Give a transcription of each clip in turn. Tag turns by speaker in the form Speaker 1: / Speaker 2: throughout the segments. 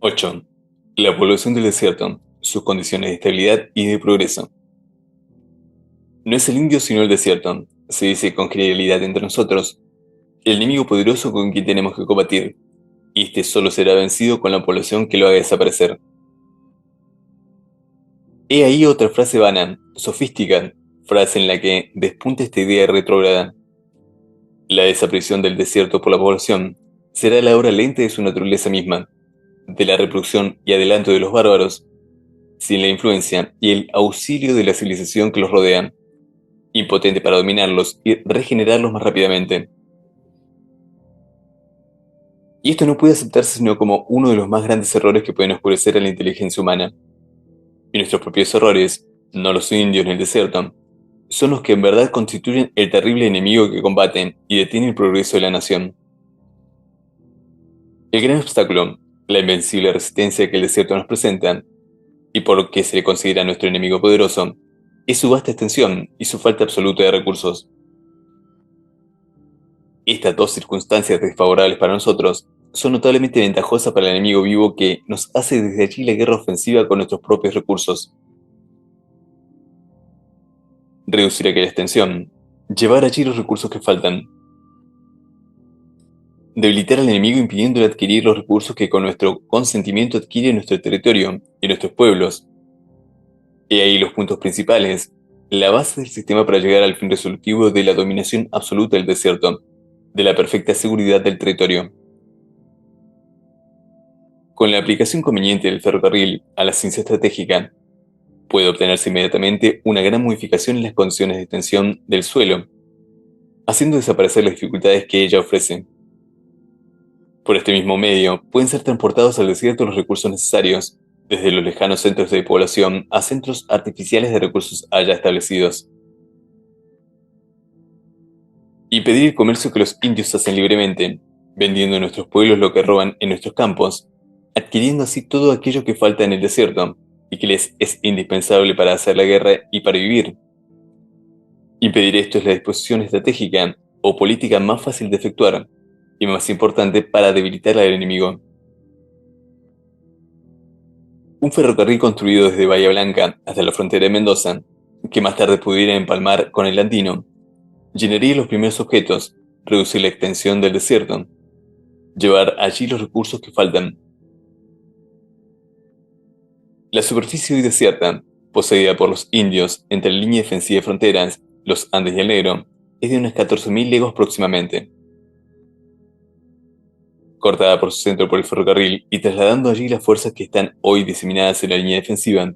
Speaker 1: 8. La población del desierto, sus condiciones de estabilidad y de progreso. No es el indio sino el desierto, se dice con generalidad entre nosotros, el enemigo poderoso con quien tenemos que combatir, y este solo será vencido con la población que lo haga desaparecer. He ahí otra frase vana, sofística, frase en la que despunta esta idea retrógrada. La desaparición del desierto por la población será la obra lenta de su naturaleza misma, de la reproducción y adelanto de los bárbaros, sin la influencia y el auxilio de la civilización que los rodea, impotente para dominarlos y regenerarlos más rápidamente. Y esto no puede aceptarse sino como uno de los más grandes errores que pueden oscurecer a la inteligencia humana. Y nuestros propios errores, no los indios ni el desierto, son los que en verdad constituyen el terrible enemigo que combate y detiene el progreso de la nación. El gran obstáculo, la invencible resistencia que el desierto nos presenta, y por lo que se le considera nuestro enemigo poderoso, es su vasta extensión y su falta absoluta de recursos. Estas dos circunstancias desfavorables para nosotros son notablemente ventajosas para el enemigo vivo que nos hace desde allí la guerra ofensiva con nuestros propios recursos. Reducir aquella extensión, llevar allí los recursos que faltan. Debilitar al enemigo impidiéndole adquirir los recursos que con nuestro consentimiento adquiere nuestro territorio y nuestros pueblos. Y ahí los puntos principales, la base del sistema para llegar al fin resolutivo de la dominación absoluta del desierto, de la perfecta seguridad del territorio. Con la aplicación conveniente del ferrocarril a la ciencia estratégica, puede obtenerse inmediatamente una gran modificación en las condiciones de extensión del suelo, haciendo desaparecer las dificultades que ella ofrece. Por este mismo medio, pueden ser transportados al desierto los recursos necesarios, desde los lejanos centros de población a centros artificiales de recursos allá establecidos. Y pedir el comercio que los indios hacen libremente, vendiendo en nuestros pueblos lo que roban en nuestros campos, adquiriendo así todo aquello que falta en el desierto y que les es indispensable para hacer la guerra y para vivir. Impedir esto es la disposición estratégica o política más fácil de efectuar y más importante para debilitar al enemigo. Un ferrocarril construido desde Bahía Blanca hasta la frontera de Mendoza, que más tarde pudiera empalmar con el Andino, llenaría los primeros objetos, reducir la extensión del desierto, llevar allí los recursos que faltan. La superficie hoy desierta, poseída por los indios entre la línea defensiva de fronteras, los Andes y el Negro, es de unas 14.000 leguas aproximadamente. Cortada por su centro por el ferrocarril y trasladando allí las fuerzas que están hoy diseminadas en la línea defensiva,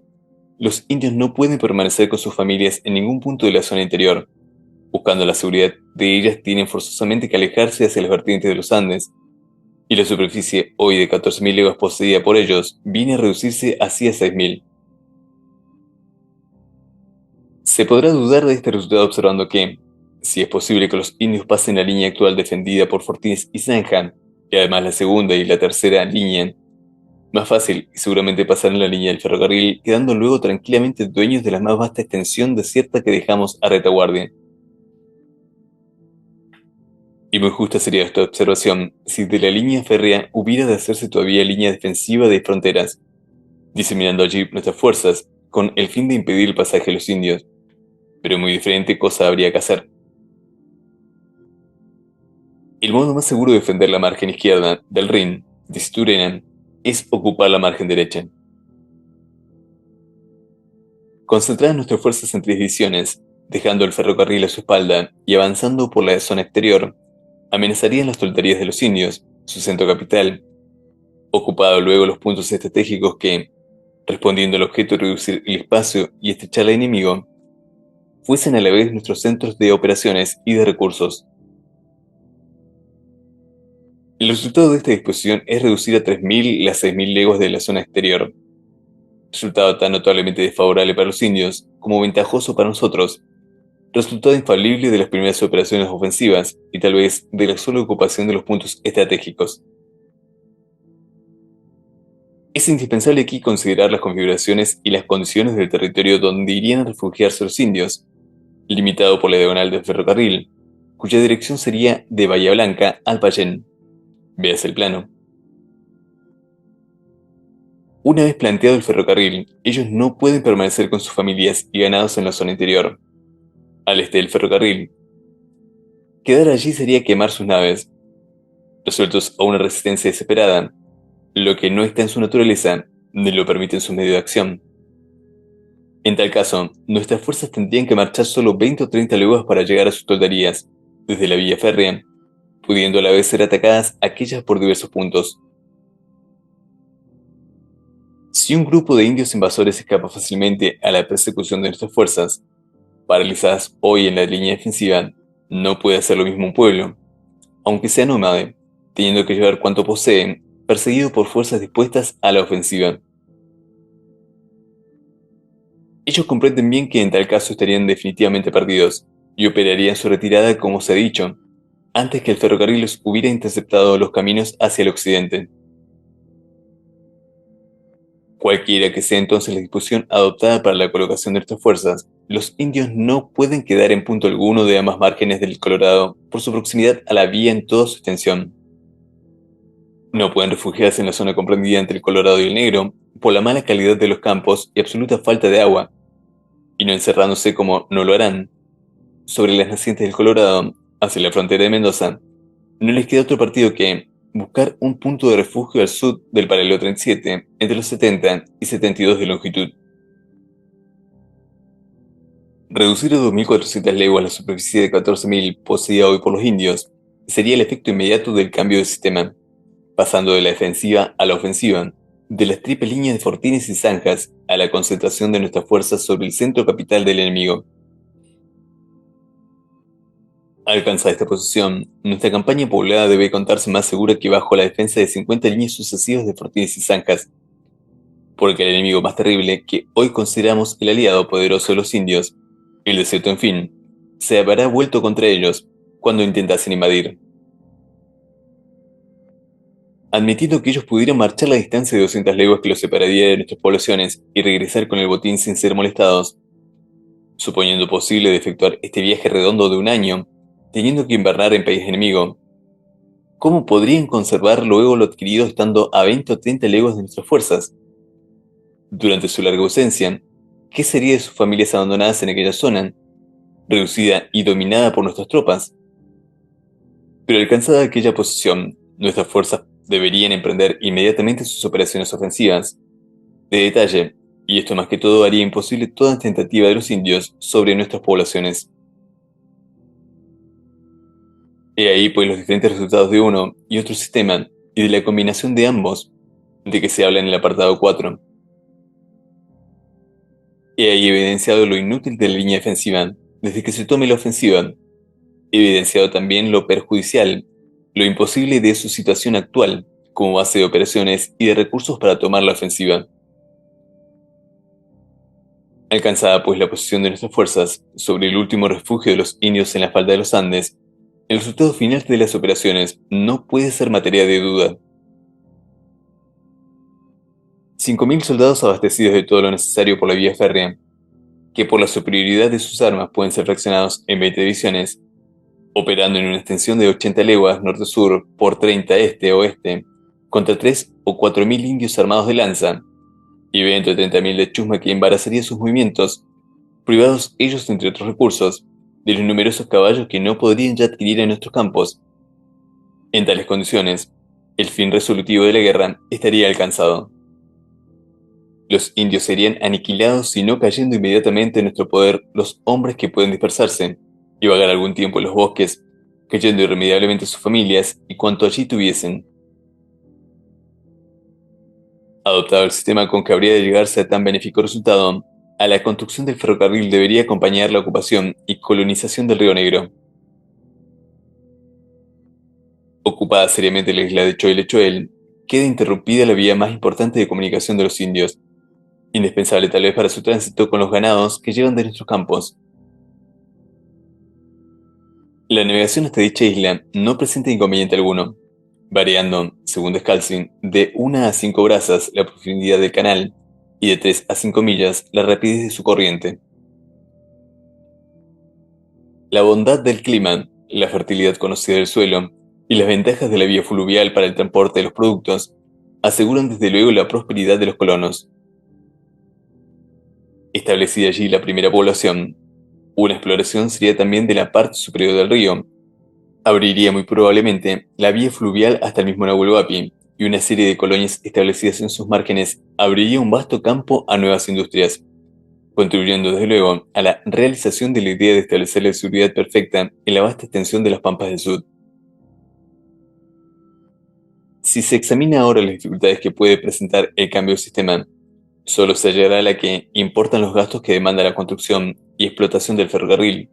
Speaker 1: los indios no pueden permanecer con sus familias en ningún punto de la zona interior. Buscando la seguridad de ellas, tienen forzosamente que alejarse hacia las vertientes de los Andes, y la superficie hoy de 14.000 leguas poseída por ellos viene a reducirse así a 6.000. Se podrá dudar de este resultado observando que, si es posible que los indios pasen la línea actual defendida por Fortís y Zanja, y además la segunda y la tercera línea, más fácil y seguramente pasarán la línea del ferrocarril, quedando luego tranquilamente dueños de la más vasta extensión desierta que dejamos a retaguardia. Y muy justa sería esta observación si de la línea férrea hubiera de hacerse todavía línea defensiva de fronteras, diseminando allí nuestras fuerzas con el fin de impedir el pasaje de los indios. Pero muy diferente cosa habría que hacer. El modo más seguro de defender la margen izquierda del Rin, de Sturenen, es ocupar la margen derecha. Concentradas nuestras fuerzas en tres divisiones, dejando el ferrocarril a su espalda y avanzando por la zona exterior, amenazarían las tolterías de los indios, su centro capital, ocupado luego los puntos estratégicos que, respondiendo al objeto de reducir el espacio y estrechar al enemigo, fuesen a la vez nuestros centros de operaciones y de recursos. El resultado de esta disposición es reducir a 3.000 las 6.000 leguas de la zona exterior, resultado tan notablemente desfavorable para los indios como ventajoso para nosotros, resultado infalible de las primeras operaciones ofensivas y tal vez de la sola ocupación de los puntos estratégicos. Es indispensable aquí considerar las configuraciones y las condiciones del territorio donde irían a refugiarse los indios, limitado por la diagonal del ferrocarril, cuya dirección sería de Bahía Blanca al Payén. Veas el plano. Una vez planteado el ferrocarril, ellos no pueden permanecer con sus familias y ganados en la zona interior, al este del ferrocarril. Quedar allí sería quemar sus naves, resueltos a una resistencia desesperada, lo que no está en su naturaleza, ni lo permite en su medio de acción. En tal caso, nuestras fuerzas tendrían que marchar solo 20 o 30 leguas para llegar a sus tolderías, desde la vía férrea, pudiendo a la vez ser atacadas aquellas por diversos puntos. Si un grupo de indios invasores escapa fácilmente a la persecución de nuestras fuerzas, paralizadas hoy en la línea defensiva, no puede hacer lo mismo un pueblo, aunque sea nómade, teniendo que llevar cuanto poseen, perseguido por fuerzas dispuestas a la ofensiva. Ellos comprenden bien que en tal caso estarían definitivamente perdidos, y operarían su retirada como se ha dicho, antes que el ferrocarril les hubiera interceptado los caminos hacia el occidente. Cualquiera que sea entonces la disposición adoptada para la colocación de estas fuerzas, los indios no pueden quedar en punto alguno de ambas márgenes del Colorado por su proximidad a la vía en toda su extensión. No pueden refugiarse en la zona comprendida entre el Colorado y el Negro por la mala calidad de los campos y absoluta falta de agua, y no encerrándose como no lo harán sobre las nacientes del Colorado hacia la frontera de Mendoza. No les queda otro partido que buscar un punto de refugio al sur del paralelo 37, entre los 70 y 72 de longitud. Reducir a 2.400 leguas la superficie de 14.000 poseída hoy por los indios sería el efecto inmediato del cambio de sistema, pasando de la defensiva a la ofensiva, de las triples líneas de fortines y zanjas a la concentración de nuestras fuerzas sobre el centro capital del enemigo. Alcanzada esta posición, nuestra campaña poblada debe contarse más segura que bajo la defensa de 50 líneas sucesivas de fortines y zanjas, porque el enemigo más terrible que hoy consideramos el aliado poderoso de los indios, el desierto en fin, se habrá vuelto contra ellos cuando intentasen invadir. Admitiendo que ellos pudieran marchar la distancia de 200 leguas que los separaría de nuestras poblaciones y regresar con el botín sin ser molestados, suponiendo posible de efectuar este viaje redondo de un año, teniendo que invernar en país enemigo, ¿cómo podrían conservar luego lo adquirido estando a 20 o 30 leguas de nuestras fuerzas? Durante su larga ausencia, ¿qué sería de sus familias abandonadas en aquella zona, reducida y dominada por nuestras tropas? Pero alcanzada aquella posición, nuestras fuerzas deberían emprender inmediatamente sus operaciones ofensivas, de detalle, y esto más que todo haría imposible toda tentativa de los indios sobre nuestras poblaciones. He ahí pues los diferentes resultados de uno y otro sistema, y de la combinación de ambos, de que se habla en el apartado 4. He ahí evidenciado lo inútil de la línea defensiva, desde que se tome la ofensiva. He evidenciado también lo perjudicial, lo imposible de su situación actual, como base de operaciones y de recursos para tomar la ofensiva. Alcanzada pues la posición de nuestras fuerzas sobre el último refugio de los indios en la falda de los Andes, el resultado final de las operaciones no puede ser materia de duda. 5.000 soldados abastecidos de todo lo necesario por la vía férrea, que por la superioridad de sus armas pueden ser fraccionados en 20 divisiones, operando en una extensión de 80 leguas norte-sur por 30 este-oeste, contra 3 o 4.000 indios armados de lanza, y 20 o 30.000 de chusma que embarazaría sus movimientos, privados ellos, entre otros recursos, de los numerosos caballos que no podrían ya adquirir en nuestros campos. En tales condiciones, el fin resolutivo de la guerra estaría alcanzado. Los indios serían aniquilados si no cayendo inmediatamente en nuestro poder los hombres que pueden dispersarse y vagar algún tiempo en los bosques, cayendo irremediablemente sus familias y cuanto allí tuviesen. Adoptado el sistema con que habría de llegarse a tan benéfico resultado, a la construcción del ferrocarril debería acompañar la ocupación y colonización del Río Negro. Ocupada seriamente la isla de Choel, queda interrumpida la vía más importante de comunicación de los indios, indispensable tal vez para su tránsito con los ganados que llegan de nuestros campos. La navegación hasta dicha isla no presenta inconveniente alguno, variando, según Descalzing, de 1 a 5 brazas la profundidad del canal y de 3 a 5 millas la rapidez de su corriente. La bondad del clima, la fertilidad conocida del suelo y las ventajas de la vía fluvial para el transporte de los productos aseguran desde luego la prosperidad de los colonos. Establecida allí la primera población, una exploración sería también de la parte superior del río. Abriría muy probablemente la vía fluvial hasta el mismo Nahuel Huapi, y una serie de colonias establecidas en sus márgenes abriría un vasto campo a nuevas industrias, contribuyendo desde luego a la realización de la idea de establecer la seguridad perfecta en la vasta extensión de las pampas del sur. Si se examina ahora las dificultades que puede presentar el cambio de sistema, solo se hallará a la que importan los gastos que demanda la construcción y explotación del ferrocarril,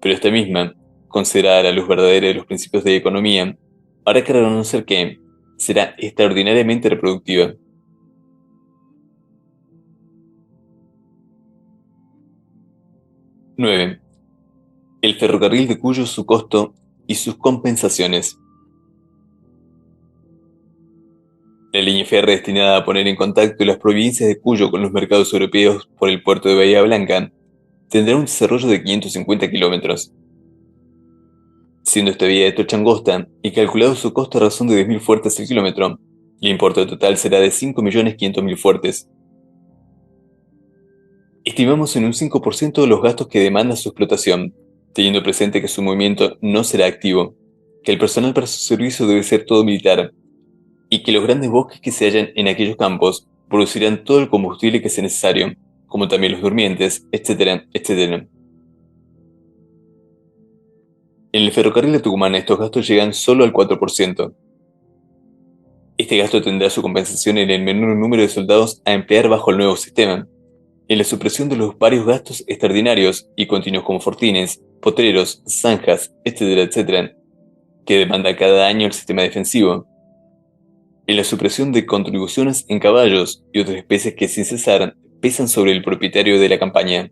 Speaker 1: pero esta misma, considerada a la luz verdadera de los principios de economía, habrá que reconocer que será extraordinariamente reproductiva. 9. El ferrocarril de Cuyo, su costo y sus compensaciones. La línea férrea destinada a poner en contacto las provincias de Cuyo con los mercados europeos por el puerto de Bahía Blanca tendrá un desarrollo de 550 kilómetros, siendo esta vía de trocha angosta y calculado su costo a razón de 10.000 fuertes el kilómetro. El importe total será de 5.500.000 fuertes. Estimamos en un 5% de los gastos que demanda su explotación, teniendo presente que su movimiento no será activo, que el personal para su servicio debe ser todo militar, y que los grandes bosques que se hallan en aquellos campos producirán todo el combustible que sea necesario, como también los durmientes, etcétera, etcétera. En el ferrocarril de Tucumán estos gastos llegan solo al 4%. Este gasto tendrá su compensación en el menor número de soldados a emplear bajo el nuevo sistema, en la supresión de los varios gastos extraordinarios y continuos como fortines, potreros, zanjas, etcétera, etcétera, que demanda cada año el sistema defensivo, en la supresión de contribuciones en caballos y otras especies que sin cesar pesan sobre el propietario de la campaña,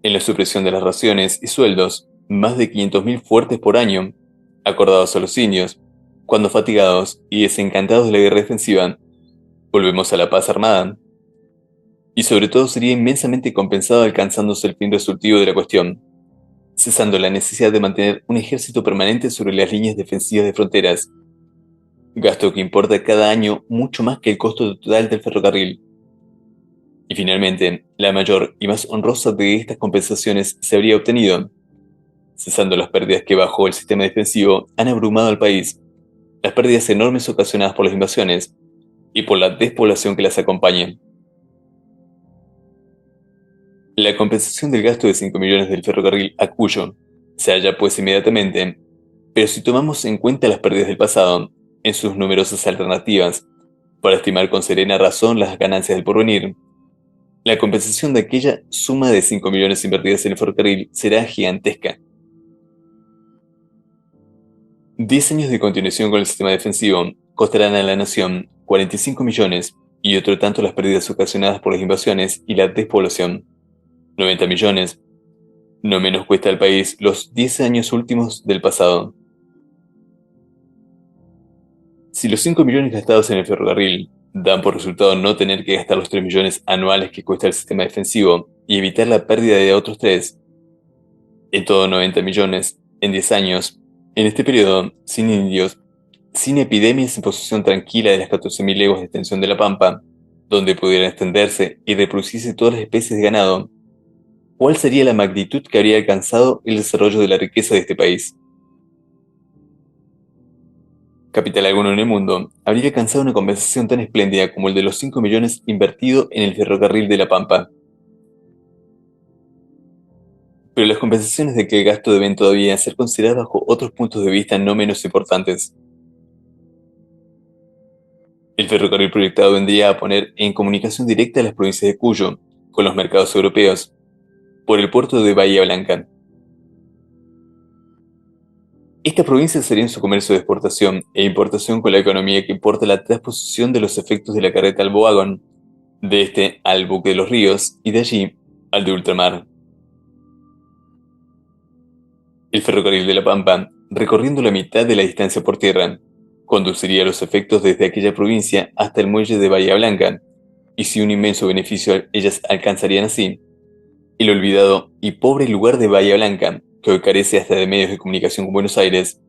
Speaker 1: en la supresión de las raciones y sueldos, más de 500.000 fuertes por año, acordados a los indios, cuando fatigados y desencantados de la guerra defensiva, volvemos a la paz armada. Y sobre todo sería inmensamente compensado alcanzándose el fin resolutivo de la cuestión, cesando la necesidad de mantener un ejército permanente sobre las líneas defensivas de fronteras, gasto que importa cada año mucho más que el costo total del ferrocarril. Y finalmente, la mayor y más honrosa de estas compensaciones se habría obtenido, cesando las pérdidas que bajo el sistema defensivo han abrumado al país, las pérdidas enormes ocasionadas por las invasiones y por la despoblación que las acompaña. La compensación del gasto de 5 millones del ferrocarril a Cuyo se halla pues inmediatamente, pero si tomamos en cuenta las pérdidas del pasado, en sus numerosas alternativas, para estimar con serena razón las ganancias del porvenir, la compensación de aquella suma de 5 millones invertidas en el ferrocarril será gigantesca. 10 años de continuación con el sistema defensivo costarán a la nación 45 millones y otro tanto las pérdidas ocasionadas por las invasiones y la despoblación, 90 millones. No menos cuesta al país los 10 años últimos del pasado. Si los 5 millones gastados en el ferrocarril dan por resultado no tener que gastar los 3 millones anuales que cuesta el sistema defensivo y evitar la pérdida de otros 3, en todo 90 millones, en 10 años, en este periodo, sin indios, sin epidemias en posesión tranquila de las 14.000 leguas de extensión de la Pampa, donde pudieran extenderse y reproducirse todas las especies de ganado, ¿cuál sería la magnitud que habría alcanzado el desarrollo de la riqueza de este país? Capital alguno en el mundo habría alcanzado una compensación tan espléndida como el de los 5 millones invertido en el ferrocarril de la Pampa. Pero las compensaciones de aquel gasto deben todavía ser consideradas bajo otros puntos de vista no menos importantes. El ferrocarril proyectado vendría a poner en comunicación directa a las provincias de Cuyo con los mercados europeos por el puerto de Bahía Blanca. Estas provincias serían su comercio de exportación e importación con la economía que importa la transposición de los efectos de la carreta al Boagón, de este al buque de los ríos y de allí al de ultramar. El ferrocarril de la Pampa, recorriendo la mitad de la distancia por tierra, conduciría los efectos desde aquella provincia hasta el muelle de Bahía Blanca, y si un inmenso beneficio ellas alcanzarían así, el olvidado y pobre lugar de Bahía Blanca, que hoy carece hasta de medios de comunicación con Buenos Aires,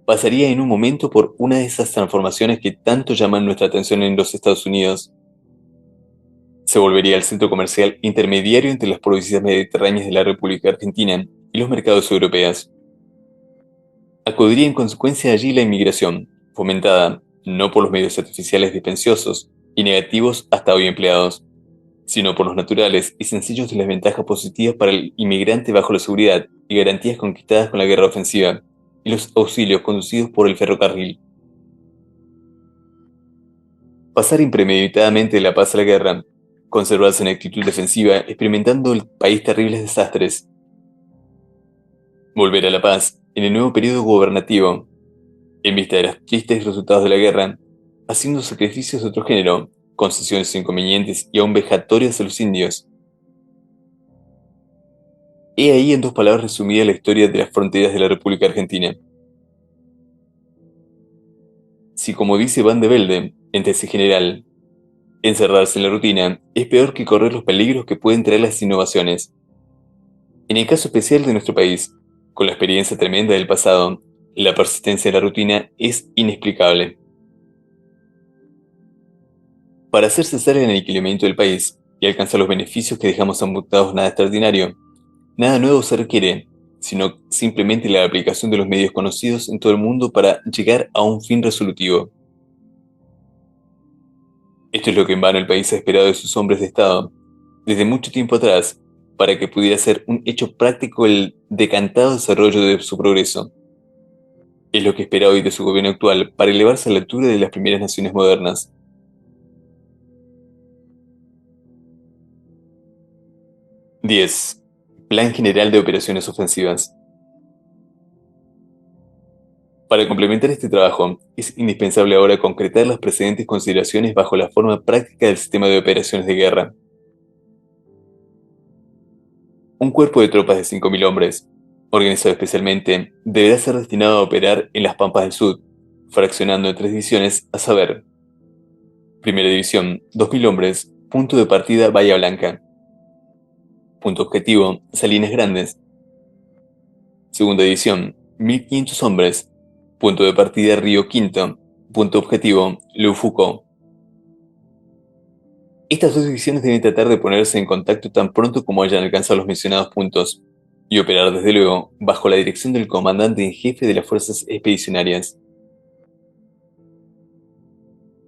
Speaker 1: pasaría en un momento por una de esas transformaciones que tanto llaman nuestra atención en los Estados Unidos. Se volvería el centro comercial intermediario entre las provincias mediterráneas de la República Argentina y los mercados europeos. Acudiría en consecuencia allí la inmigración, fomentada no por los medios artificiales dispensiosos y negativos hasta hoy empleados, sino por los naturales y sencillos de las ventajas positivas para el inmigrante bajo la seguridad y garantías conquistadas con la guerra ofensiva y los auxilios conducidos por el ferrocarril. Pasar impremeditadamente de la paz a la guerra, conservarse en actitud defensiva experimentando el país terribles desastres, volver a la paz en el nuevo periodo gubernativo, en vista de los tristes resultados de la guerra, haciendo sacrificios de otro género, concesiones inconvenientes y aún vejatorias a los indios. He ahí en dos palabras resumida la historia de las fronteras de la República Argentina. Si como dice Van de Velde, en tesis general, encerrarse en la rutina es peor que correr los peligros que pueden traer las innovaciones. En el caso especial de nuestro país, con la experiencia tremenda del pasado, la persistencia de la rutina es inexplicable. Para hacer cesar el aniquilamiento del país y alcanzar los beneficios que dejamos amputados nada extraordinario, nada nuevo se requiere, sino simplemente la aplicación de los medios conocidos en todo el mundo para llegar a un fin resolutivo. Esto es lo que en vano el país ha esperado de sus hombres de Estado, desde mucho tiempo atrás, para que pudiera ser un hecho práctico el decantado desarrollo de su progreso. Es lo que espera hoy de su gobierno actual para elevarse a la altura de las primeras naciones modernas. 10. Plan General de Operaciones Ofensivas. Para complementar este trabajo, es indispensable ahora concretar las precedentes consideraciones bajo la forma práctica del sistema de operaciones de guerra. Un cuerpo de tropas de 5.000 hombres, organizado especialmente, deberá ser destinado a operar en las Pampas del Sur, fraccionando en tres divisiones, a saber: Primera División, 2.000 hombres, punto de partida Bahía Blanca. Punto objetivo, Salinas Grandes. Segunda División, 1.500 hombres, punto de partida Río Quinto. Punto objetivo, Leufuco. Estas dos divisiones deben tratar de ponerse en contacto tan pronto como hayan alcanzado los mencionados puntos, y operar desde luego bajo la dirección del comandante en jefe de las fuerzas expedicionarias.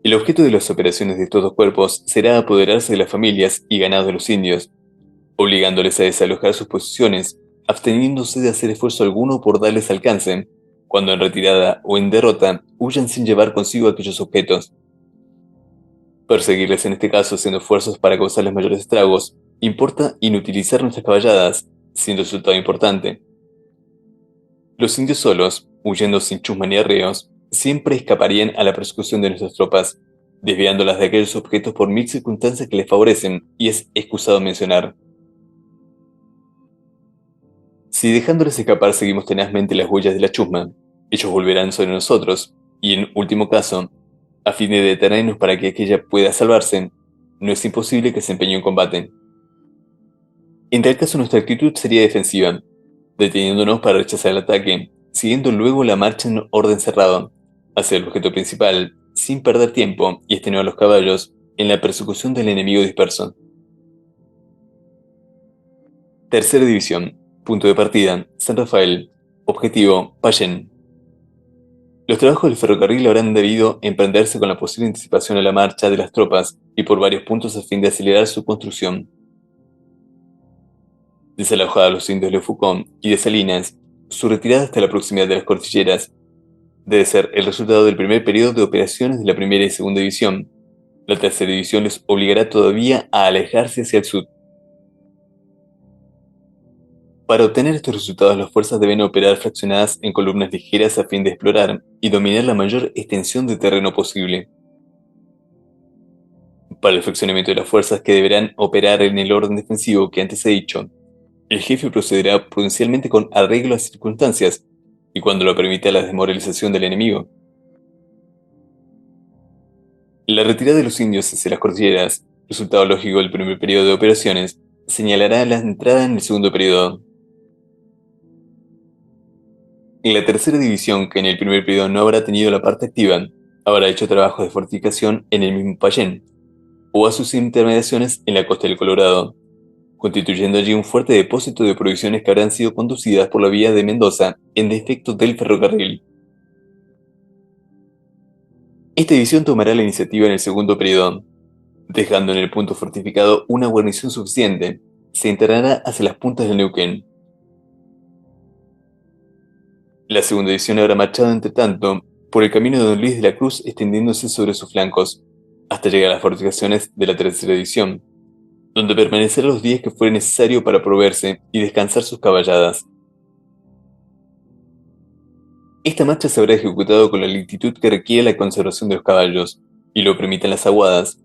Speaker 1: El objeto de las operaciones de estos dos cuerpos será apoderarse de las familias y ganados de los indios, obligándoles a desalojar sus posiciones, absteniéndose de hacer esfuerzo alguno por darles alcance, cuando en retirada o en derrota huyan sin llevar consigo aquellos objetos. Perseguirles en este caso haciendo esfuerzos para causarles mayores estragos, importa inutilizar nuestras caballadas, siendo resultado importante. Los indios solos, huyendo sin chusma ni arreos, siempre escaparían a la persecución de nuestras tropas, desviándolas de aquellos objetos por mil circunstancias que les favorecen, y es excusado mencionar. Si dejándoles escapar seguimos tenazmente las huellas de la chusma, ellos volverán sobre nosotros, y en último caso, a fin de detenernos para que aquella pueda salvarse, no es imposible que se empeñe en combate. En tal caso nuestra actitud sería defensiva, deteniéndonos para rechazar el ataque, siguiendo luego la marcha en orden cerrado, hacia el objeto principal, sin perder tiempo y extenuar los caballos en la persecución del enemigo disperso. Tercera división, punto de partida, San Rafael, objetivo, Payén. Los trabajos del ferrocarril habrán debido emprenderse con la posible anticipación a la marcha de las tropas y por varios puntos a fin de acelerar su construcción. Desalojados los indios de Leufucón y de Salinas, su retirada hasta la proximidad de las cordilleras debe ser el resultado del primer periodo de operaciones de la primera y segunda división. La tercera división les obligará todavía a alejarse hacia el sur. Para obtener estos resultados, las fuerzas deben operar fraccionadas en columnas ligeras a fin de explorar y dominar la mayor extensión de terreno posible. Para el fraccionamiento de las fuerzas que deberán operar en el orden defensivo que antes he dicho, el jefe procederá prudencialmente con arreglo a las circunstancias y cuando lo permita la desmoralización del enemigo. La retirada de los indios hacia las cordilleras, resultado lógico del primer periodo de operaciones, señalará la entrada en el segundo periodo. La tercera división, que en el primer periodo no habrá tenido la parte activa, habrá hecho trabajos de fortificación en el mismo Payén, o a sus intermediaciones en la costa del Colorado, constituyendo allí un fuerte depósito de provisiones que habrán sido conducidas por la vía de Mendoza en defecto del ferrocarril. Esta división tomará la iniciativa en el segundo periodo, dejando en el punto fortificado una guarnición suficiente. Se internará hacia las puntas del Neuquén. La segunda división habrá marchado, entre tanto, por el camino de Don Luis de la Cruz, extendiéndose sobre sus flancos, hasta llegar a las fortificaciones de la tercera división, donde permanecerá los días que fuere necesario para proveerse y descansar sus caballadas. Esta marcha se habrá ejecutado con la lentitud que requiere la conservación de los caballos, y lo permiten las aguadas,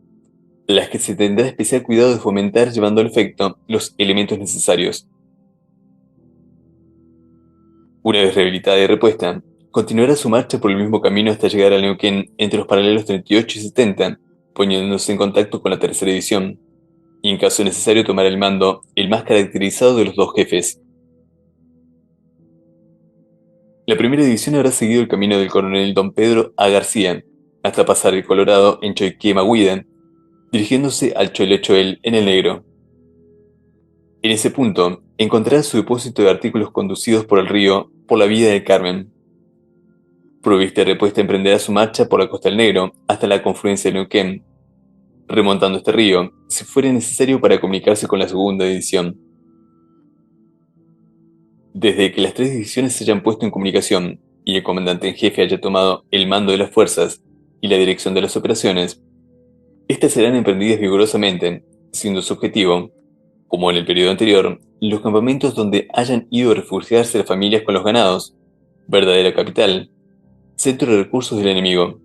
Speaker 1: las que se tendrá especial cuidado de fomentar llevando al efecto los elementos necesarios. Una vez rehabilitada y repuesta, continuará su marcha por el mismo camino hasta llegar al Neuquén entre los paralelos 38 y 70, poniéndose en contacto con la tercera división, y en caso necesario tomar el mando, el más caracterizado de los dos jefes. La primera división habrá seguido el camino del coronel Don Pedro A. García, hasta pasar el Colorado en Choiquema-Huida, dirigiéndose al Cholechoel en el Negro. En ese punto, encontrará su depósito de artículos conducidos por el río por la vía del Carmen. Provista y repuesta, emprenderá su marcha por la costa del Negro hasta la confluencia del Neuquén, remontando este río, si fuera necesario para comunicarse con la segunda división. Desde que las tres divisiones se hayan puesto en comunicación y el comandante en jefe haya tomado el mando de las fuerzas y la dirección de las operaciones, estas serán emprendidas vigorosamente, siendo su objetivo, como en el periodo anterior, los campamentos donde hayan ido a refugiarse las familias con los ganados, verdadera capital, centro de recursos del enemigo.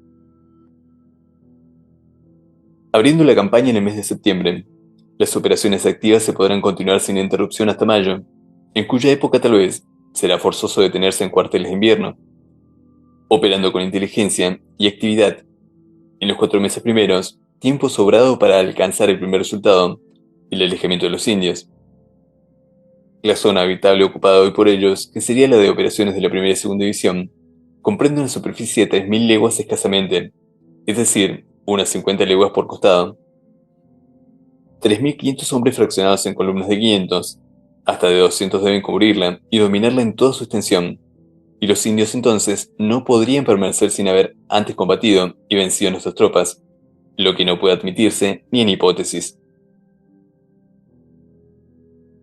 Speaker 1: Abriendo la campaña en el mes de septiembre, las operaciones activas se podrán continuar sin interrupción hasta mayo, en cuya época tal vez será forzoso detenerse en cuarteles de invierno, operando con inteligencia y actividad. En los 4 meses primeros, tiempo sobrado para alcanzar el primer resultado, el alejamiento de los indios. La zona habitable ocupada hoy por ellos, que sería la de operaciones de la primera y segunda división, comprende una superficie de 3.000 leguas escasamente, es decir, unas 50 leguas por costado. 3.500 hombres fraccionados en columnas de 500, hasta de 200 deben cubrirla y dominarla en toda su extensión, y los indios entonces no podrían permanecer sin haber antes combatido y vencido a nuestras tropas, lo que no puede admitirse ni en hipótesis.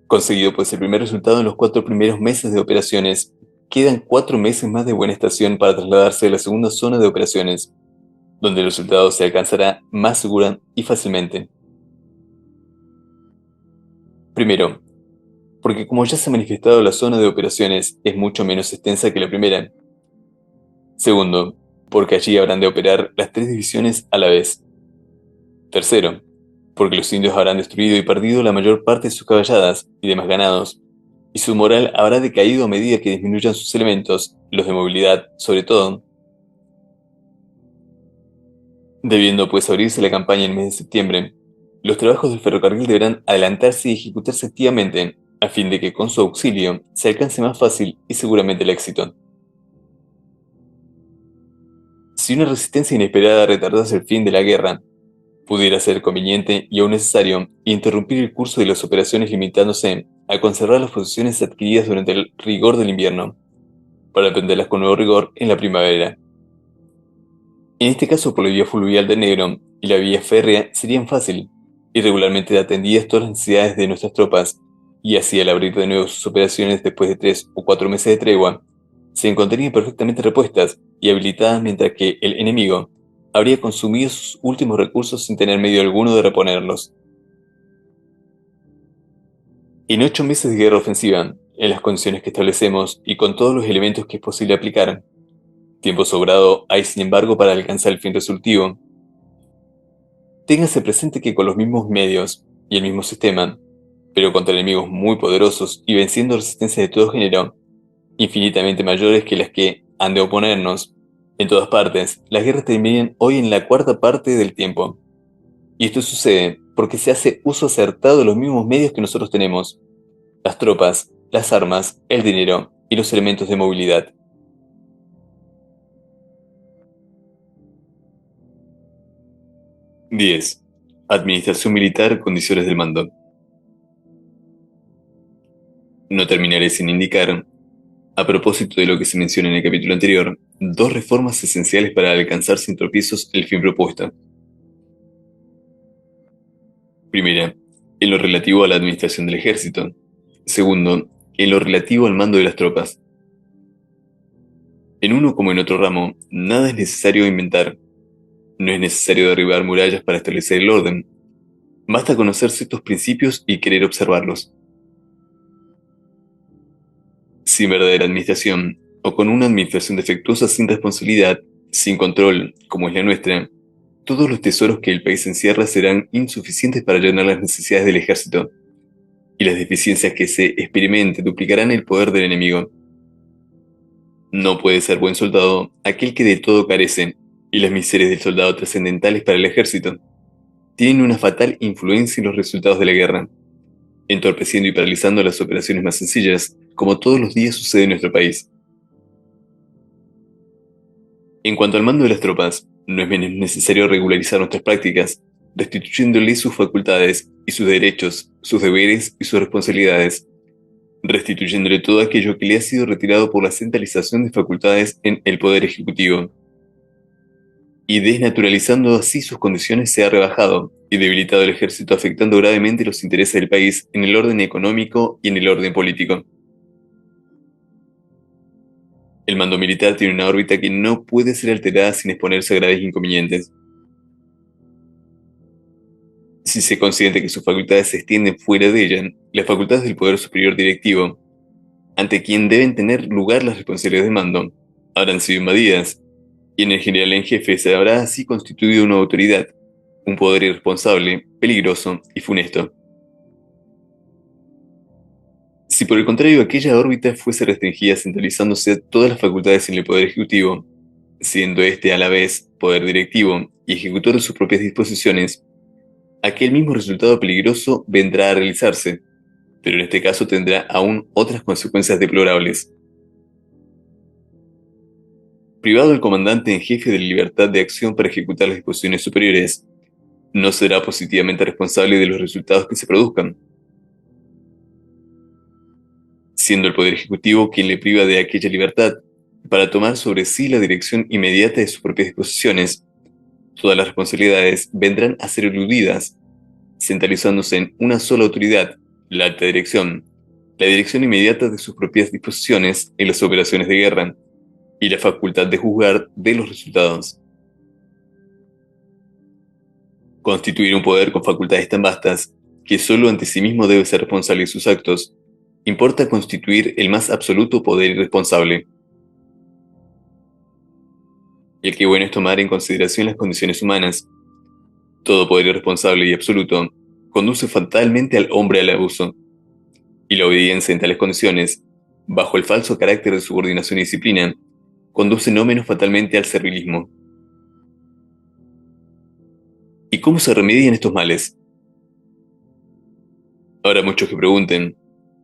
Speaker 1: Conseguido pues el primer resultado en los 4 primeros meses de operaciones, quedan 4 meses más de buena estación para trasladarse a la segunda zona de operaciones, donde el resultado se alcanzará más segura y fácilmente. Primero, porque como ya se ha manifestado, la zona de operaciones es mucho menos extensa que la primera. Segundo, porque allí habrán de operar las 3 divisiones a la vez. Tercero, porque los indios habrán destruido y perdido la mayor parte de sus caballadas y demás ganados, y su moral habrá decaído a medida que disminuyan sus elementos, los de movilidad sobre todo. Debiendo pues abrirse la campaña en el mes de septiembre, los trabajos del ferrocarril deberán adelantarse y ejecutarse activamente, a fin de que con su auxilio se alcance más fácil y seguramente el éxito. Si una resistencia inesperada retardase el fin de la guerra, pudiera ser conveniente y aún necesario interrumpir el curso de las operaciones limitándose a conservar las posiciones adquiridas durante el rigor del invierno, para emprenderlas con nuevo rigor en la primavera. En este caso, por la vía fluvial del Negro y la vía férrea serían fácil y regularmente atendidas todas las necesidades de nuestras tropas, y así al abrir de nuevo sus operaciones después de 3 o 4 meses de tregua, se encontrarían perfectamente repuestas y habilitadas, mientras que el enemigo habría consumido sus últimos recursos sin tener medio alguno de reponerlos. En 8 meses de guerra ofensiva, en las condiciones que establecemos y con todos los elementos que es posible aplicar, tiempo sobrado hay sin embargo para alcanzar el fin resolutivo. Téngase presente que con los mismos medios y el mismo sistema, pero contra enemigos muy poderosos y venciendo resistencias de todo género, infinitamente mayores que las que han de oponernos, en todas partes, las guerras terminan hoy en la cuarta parte del tiempo. Y esto sucede porque se hace uso acertado de los mismos medios que nosotros tenemos: las tropas, las armas, el dinero y los elementos de movilidad. 10. Administración militar, condiciones del mando. No terminaré sin indicar, a propósito de lo que se menciona en el capítulo anterior, dos reformas esenciales para alcanzar sin tropiezos el fin propuesto. Primera, en lo relativo a la administración del ejército. Segundo, en lo relativo al mando de las tropas. En uno como en otro ramo, nada es necesario inventar. No es necesario derribar murallas para establecer el orden. Basta conocer ciertos principios y querer observarlos. Sin verdadera administración, o con una administración defectuosa sin responsabilidad, sin control, como es la nuestra, todos los tesoros que el país encierra serán insuficientes para llenar las necesidades del ejército, y las deficiencias que se experimenten duplicarán el poder del enemigo. No puede ser buen soldado aquel que de todo carece, y las miserias del soldado trascendentales para el ejército tienen una fatal influencia en los resultados de la guerra, entorpeciendo y paralizando las operaciones más sencillas, como todos los días sucede en nuestro país. En cuanto al mando de las tropas, no es menos necesario regularizar nuestras prácticas, restituyéndoles sus facultades y sus derechos, sus deberes y sus responsabilidades, restituyéndole todo aquello que le ha sido retirado por la centralización de facultades en el Poder Ejecutivo, y desnaturalizando así sus condiciones se ha rebajado y debilitado el ejército, afectando gravemente los intereses del país en el orden económico y en el orden político. El mando militar tiene una órbita que no puede ser alterada sin exponerse a graves inconvenientes. Si se considera que sus facultades se extienden fuera de ella, las facultades del Poder Superior Directivo, ante quien deben tener lugar las responsabilidades de mando, habrán sido invadidas, y en el general en jefe se habrá así constituido una autoridad, un poder irresponsable, peligroso y funesto. Si por el contrario aquella órbita fuese restringida centralizándose todas las facultades en el Poder Ejecutivo, siendo éste a la vez Poder Directivo y ejecutor de sus propias disposiciones, aquel mismo resultado peligroso vendrá a realizarse, pero en este caso tendrá aún otras consecuencias deplorables. Privado el comandante en jefe de la libertad de acción para ejecutar las disposiciones superiores, no será positivamente responsable de los resultados que se produzcan, siendo el Poder Ejecutivo quien le priva de aquella libertad para tomar sobre sí la dirección inmediata de sus propias disposiciones. Todas las responsabilidades vendrán a ser eludidas, centralizándose en una sola autoridad, la alta dirección, la dirección inmediata de sus propias disposiciones en las operaciones de guerra y la facultad de juzgar de los resultados. Constituir un poder con facultades tan vastas, que solo ante sí mismo debe ser responsable de sus actos, importa constituir el más absoluto poder irresponsable. Y el que bueno es tomar en consideración las condiciones humanas. Todo poder irresponsable y absoluto conduce fatalmente al hombre al abuso, y la obediencia en tales condiciones, bajo el falso carácter de subordinación y disciplina, conduce no menos fatalmente al servilismo. ¿Y cómo se remedian estos males? Habrá muchos que pregunten.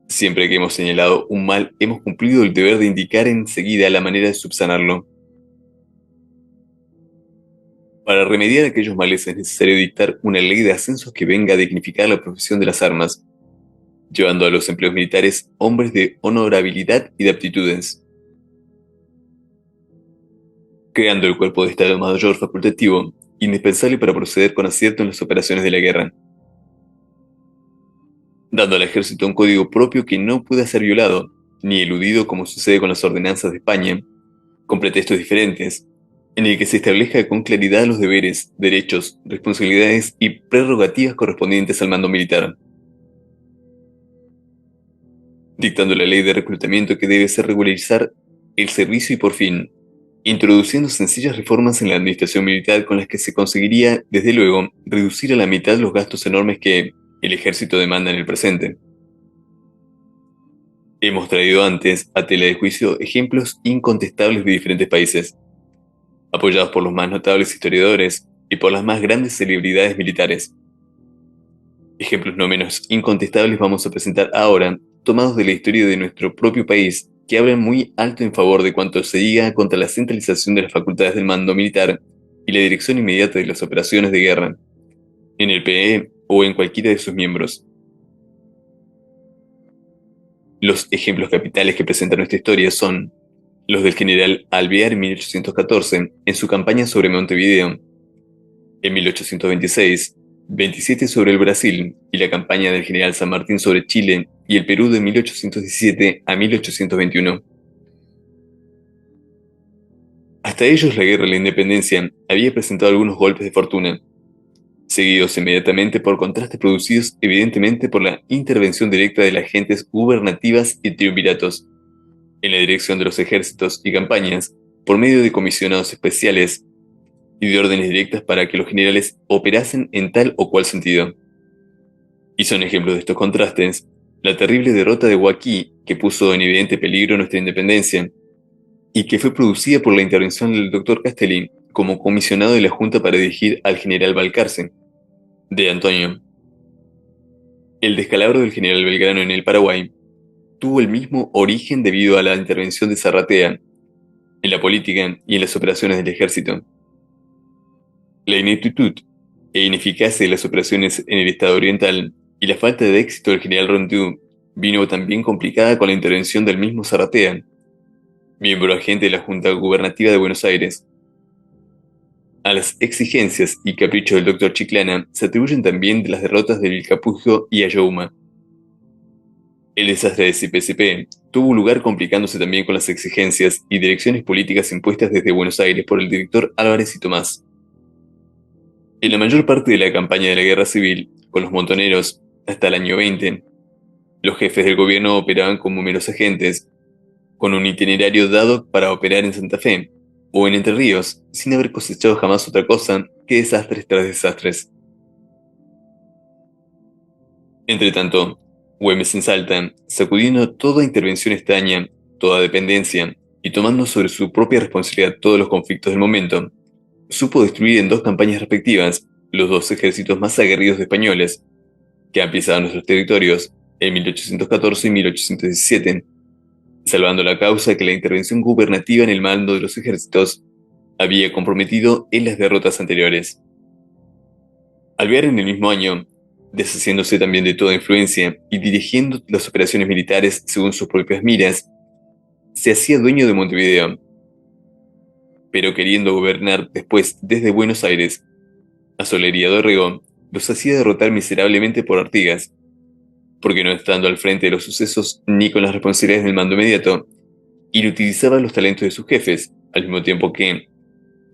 Speaker 1: Siempre que hemos señalado un mal, hemos cumplido el deber de indicar enseguida la manera de subsanarlo. Para remediar aquellos males es necesario dictar una ley de ascensos que venga a dignificar la profesión de las armas, llevando a los empleos militares hombres de honorabilidad y de aptitudes, creando el cuerpo de Estado Mayor facultativo, indispensable para proceder con acierto en las operaciones de la guerra, dando al ejército un código propio que no pueda ser violado, ni eludido como sucede con las ordenanzas de España, con pretextos diferentes, en el que se establezca con claridad los deberes, derechos, responsabilidades y prerrogativas correspondientes al mando militar, dictando la ley de reclutamiento que debe ser regularizar el servicio y por fin, introduciendo sencillas reformas en la administración militar con las que se conseguiría, desde luego, reducir a la mitad los gastos enormes que el ejército demanda en el presente. Hemos traído antes a tela de juicio ejemplos incontestables de diferentes países, apoyados por los más notables historiadores y por las más grandes celebridades militares. Ejemplos no menos incontestables vamos a presentar ahora, tomados de la historia de nuestro propio país, que hablan muy alto en favor de cuanto se diga contra la centralización de las facultades del mando militar y la dirección inmediata de las operaciones de guerra, en el PE o en cualquiera de sus miembros. Los ejemplos capitales que presenta nuestra historia son los del general Alvear en 1814 en su campaña sobre Montevideo, en 1826, 27 sobre el Brasil y la campaña del general San Martín sobre Chile y el Perú de 1817 a 1821. Hasta ellos la guerra de la independencia había presentado algunos golpes de fortuna, seguidos inmediatamente por contrastes producidos evidentemente por la intervención directa de las gentes gubernativas y triunviratos en la dirección de los ejércitos y campañas por medio de comisionados especiales y de órdenes directas para que los generales operasen en tal o cual sentido. Y son ejemplos de estos contrastes la terrible derrota de Huaqui, que puso en evidente peligro nuestra independencia, y que fue producida por la intervención del doctor Castelli como comisionado de la Junta para dirigir al general Balcarce, de Antonio. El descalabro del general Belgrano en el Paraguay tuvo el mismo origen debido a la intervención de Zarratea en la política y en las operaciones del ejército. La ineptitud e ineficacia de las operaciones en el Estado Oriental y la falta de éxito del general Rondeau vino también complicada con la intervención del mismo Zarratea, miembro agente de la Junta Gubernativa de Buenos Aires. A las exigencias y caprichos del doctor Chiclana se atribuyen también las derrotas de Vilcapugio y Ayohuma. El desastre de CPCP tuvo lugar complicándose también con las exigencias y direcciones políticas impuestas desde Buenos Aires por el director Álvarez y Tomás. En la mayor parte de la campaña de la Guerra Civil, con los montoneros, hasta el año 20, los jefes del gobierno operaban como meros agentes, con un itinerario dado para operar en Santa Fe o en Entre Ríos, sin haber cosechado jamás otra cosa que desastres tras desastres. Entretanto, Güemes en Salta, sacudiendo toda intervención extraña, toda dependencia, y tomando sobre su propia responsabilidad todos los conflictos del momento, supo destruir en dos campañas respectivas los dos ejércitos más aguerridos de españoles, que han pisado nuestros territorios en 1814 y 1817, salvando la causa que la intervención gubernativa en el mando de los ejércitos había comprometido en las derrotas anteriores. Alvear en el mismo año, deshaciéndose también de toda influencia y dirigiendo las operaciones militares según sus propias miras, se hacía dueño de Montevideo, pero queriendo gobernar después desde Buenos Aires, a Solería Dorrego los hacía derrotar miserablemente por Artigas, porque no estando al frente de los sucesos ni con las responsabilidades del mando inmediato, inutilizaba los talentos de sus jefes, al mismo tiempo que,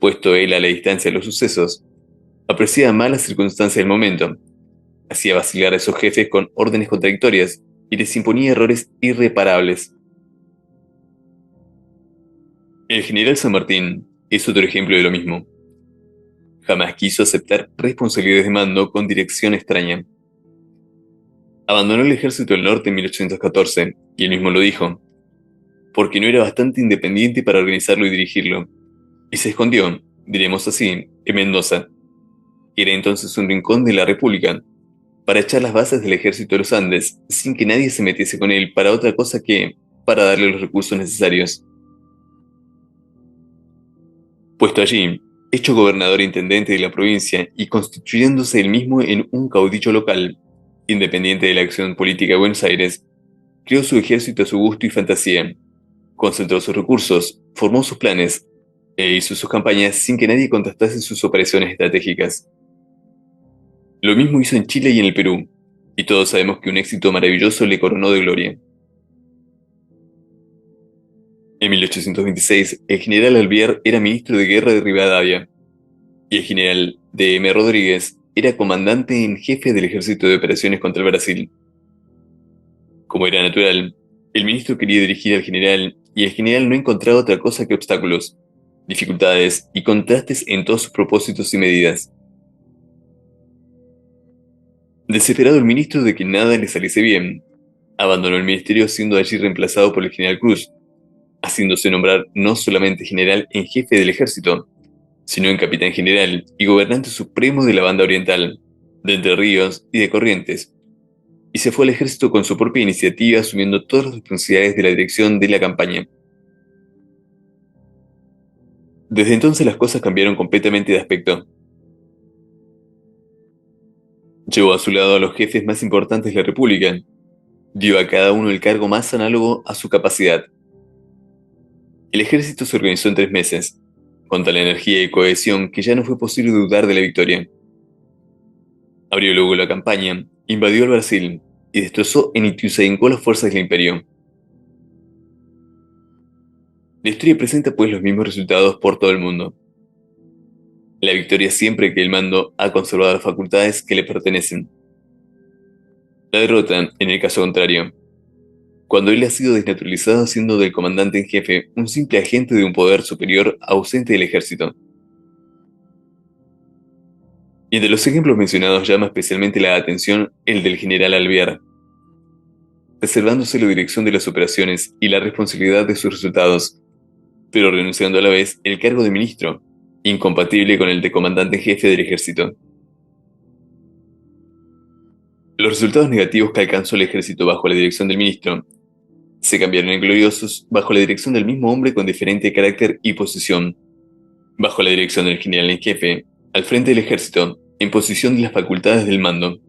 Speaker 1: puesto él a la distancia de los sucesos, apreciaba mal las circunstancias del momento, hacía vacilar a esos jefes con órdenes contradictorias y les imponía errores irreparables. El general San Martín es otro ejemplo de lo mismo. Jamás quiso aceptar responsabilidades de mando con dirección extraña. Abandonó el ejército del norte en 1814, y él mismo lo dijo, porque no era bastante independiente para organizarlo y dirigirlo, y se escondió, diremos así, en Mendoza, que era entonces un rincón de la República, para echar las bases del ejército de los Andes, sin que nadie se metiese con él para otra cosa que para darle los recursos necesarios. Puesto allí, hecho gobernador e intendente de la provincia y constituyéndose él mismo en un caudillo local, independiente de la acción política de Buenos Aires, creó su ejército a su gusto y fantasía, concentró sus recursos, formó sus planes e hizo sus campañas sin que nadie contrastase sus operaciones estratégicas. Lo mismo hizo en Chile y en el Perú, y todos sabemos que un éxito maravilloso le coronó de gloria. En 1826, el general Alvear era ministro de guerra de Rivadavia, y el general D. M. Rodríguez era comandante en jefe del ejército de operaciones contra el Brasil. Como era natural, el ministro quería dirigir al general y el general no encontraba otra cosa que obstáculos, dificultades y contrastes en todos sus propósitos y medidas. Desesperado el ministro de que nada le saliese bien, abandonó el ministerio siendo allí reemplazado por el general Cruz, haciéndose nombrar no solamente general en jefe del ejército, sino en capitán general y gobernante supremo de la banda oriental, de Entre Ríos y de Corrientes, y se fue al ejército con su propia iniciativa asumiendo todas las responsabilidades de la dirección de la campaña. Desde entonces las cosas cambiaron completamente de aspecto. Llevó a su lado a los jefes más importantes de la República, dio a cada uno el cargo más análogo a su capacidad. El ejército se organizó en 3 meses, con tal energía y cohesión que ya no fue posible dudar de la victoria. Abrió luego la campaña, invadió el Brasil y destrozó en Ituzaingó las fuerzas del imperio. La historia presenta pues los mismos resultados por todo el mundo. La victoria siempre que el mando ha conservado las facultades que le pertenecen. La derrota, en el caso contrario, cuando él ha sido desnaturalizado siendo del comandante en jefe un simple agente de un poder superior ausente del ejército. Y entre los ejemplos mencionados llama especialmente la atención el del general Alvear, reservándose la dirección de las operaciones y la responsabilidad de sus resultados, pero renunciando a la vez el cargo de ministro, incompatible con el de comandante en jefe del ejército. Los resultados negativos que alcanzó el ejército bajo la dirección del ministro se cambiaron en gloriosos bajo la dirección del mismo hombre con diferente carácter y posición, bajo la dirección del general en jefe, al frente del ejército, en posición de las facultades del mando.